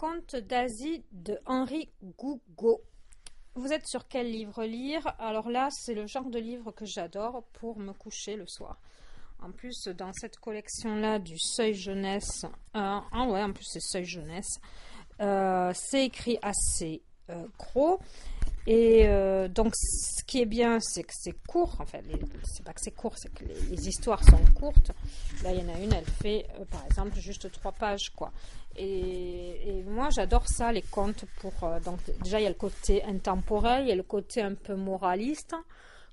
Contes d'Asie de Henri Gougaud. Vous êtes sur quel livre lire? Alors là, c'est le genre de livre que j'adore pour me coucher le soir. En plus, dans cette collection-là du Seuil Jeunesse, en plus c'est Seuil Jeunesse, c'est écrit assez gros. Et donc, ce qui est bien, c'est que c'est court. Enfin, c'est pas que c'est court, c'est que les histoires sont courtes. Là, il y en a une, elle fait, par exemple, juste 3 pages, quoi. Et moi, j'adore ça, les contes. Donc, déjà, il y a le côté intemporel, il y a le côté un peu moraliste.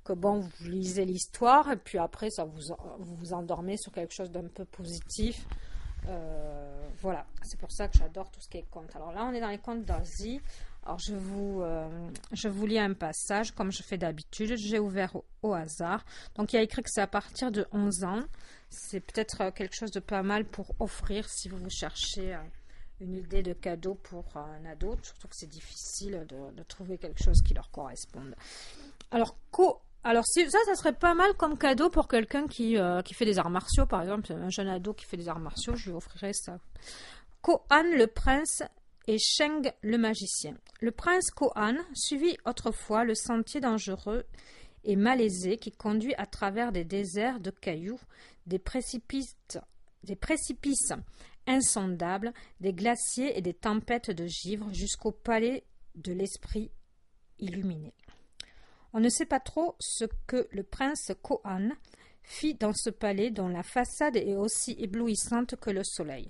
Que bon, vous lisez l'histoire, et puis après, vous vous endormez sur quelque chose d'un peu positif. Voilà, c'est pour ça que j'adore tout ce qui est contes. Alors là, on est dans les contes d'Asie. Alors, je vous lis un passage, comme je fais d'habitude. J'ai ouvert au hasard. Donc, il y a écrit que c'est à partir de 11 ans. C'est peut-être quelque chose de pas mal pour offrir si vous cherchez une idée de cadeau pour un ado. Surtout que c'est difficile de trouver quelque chose qui leur corresponde. Alors, ça serait pas mal comme cadeau pour quelqu'un qui fait des arts martiaux, par exemple. Un jeune ado qui fait des arts martiaux, je lui offrirais ça. Kohan le prince et Sheng le magicien. Le prince Kohan suivit autrefois le sentier dangereux et malaisé qui conduit à travers des déserts de cailloux, des précipices insondables, des glaciers et des tempêtes de givre jusqu'au palais de l'esprit illuminé. On ne sait pas trop ce que le prince Kohan fit dans ce palais dont la façade est aussi éblouissante que le soleil,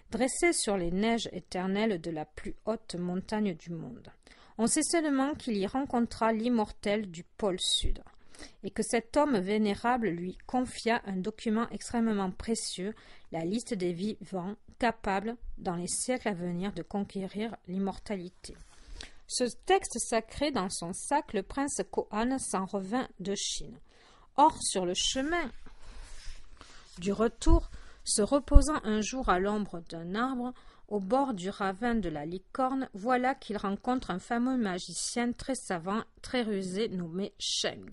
dressé sur les neiges éternelles de la plus haute montagne du monde. On sait seulement qu'il y rencontra l'immortel du pôle sud, et que cet homme vénérable lui confia un document extrêmement précieux, la liste des vivants capables, dans les siècles à venir, de conquérir l'immortalité. Ce texte sacré dans son sac, le prince Kohan s'en revint de Chine. Or, sur le chemin du retour, se reposant un jour à l'ombre d'un arbre, au bord du ravin de la Licorne, voilà qu'il rencontre un fameux magicien très savant, très rusé, nommé Sheng.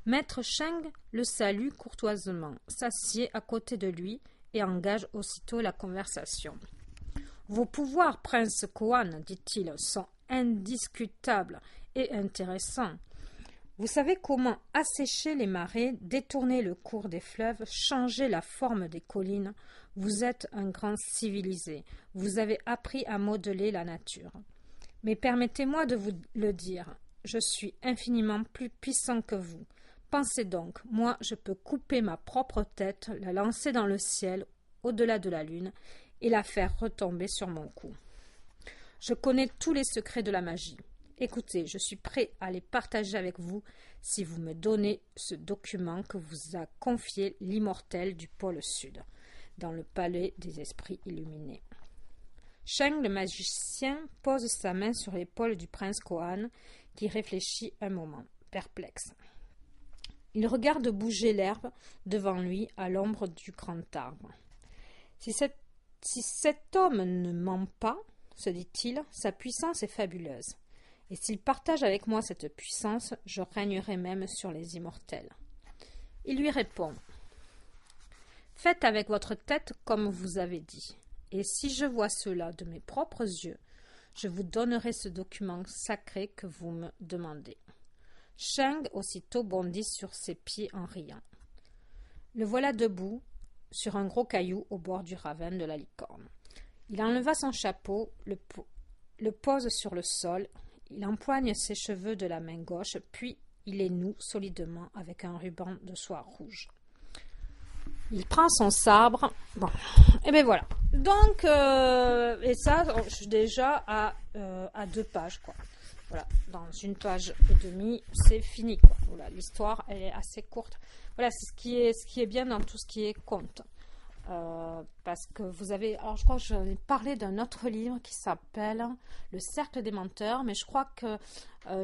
Maître Sheng le salue courtoisement, s'assied à côté de lui et engage aussitôt la conversation. « Vos pouvoirs, prince Kohan, dit-il, sont indiscutables et intéressants. Vous savez comment assécher les marais, détourner le cours des fleuves, changer la forme des collines. Vous êtes un grand civilisé. Vous avez appris à modeler la nature. Mais permettez-moi de vous le dire, je suis infiniment plus puissant que vous. Pensez donc, moi je peux couper ma propre tête, la lancer dans le ciel, au-delà de la lune, et la faire retomber sur mon cou. Je connais tous les secrets de la magie. Écoutez, je suis prêt à les partager avec vous si vous me donnez ce document que vous a confié l'immortel du pôle sud, dans le palais des esprits illuminés. » Sheng, le magicien, pose sa main sur l'épaule du prince Kohan, qui réfléchit un moment, perplexe. Il regarde bouger l'herbe devant lui à l'ombre du grand arbre. Si cet homme ne ment pas, se dit-il, sa puissance est fabuleuse. Et s'il partage avec moi cette puissance, je régnerai même sur les immortels. Il lui répond « Faites avec votre tête comme vous avez dit, et si je vois cela de mes propres yeux, je vous donnerai ce document sacré que vous me demandez. » Sheng aussitôt bondit sur ses pieds en riant. Le voilà debout, sur un gros caillou au bord du ravin de la Licorne. Il enleva son chapeau, le pose sur le sol, il empoigne ses cheveux de la main gauche, puis il les noue solidement avec un ruban de soie rouge. Il prend son sabre. Bon, et bien voilà. Donc, et ça, je suis déjà à 2 pages, quoi. Voilà, dans 1 page et demie, c'est fini, quoi. Voilà, l'histoire, elle est assez courte. Voilà, c'est ce qui est bien dans tout ce qui est conte. Parce que vous avez... Alors, je crois que j'en ai parlé d'un autre livre qui s'appelle Le Cercle des Menteurs, mais je crois que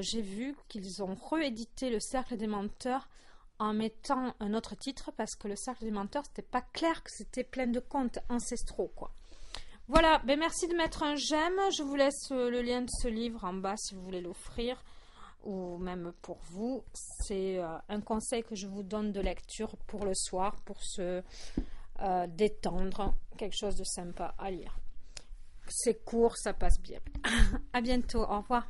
j'ai vu qu'ils ont réédité Le Cercle des Menteurs en mettant un autre titre, parce que Le Cercle des Menteurs, c'était pas clair que c'était plein de contes ancestraux, quoi. Voilà, ben merci de mettre un j'aime. Je vous laisse le lien de ce livre en bas si vous voulez l'offrir, ou même pour vous. C'est un conseil que je vous donne de lecture pour le soir, pour se détendre, quelque chose de sympa à lire. C'est court, ça passe bien. À bientôt, au revoir.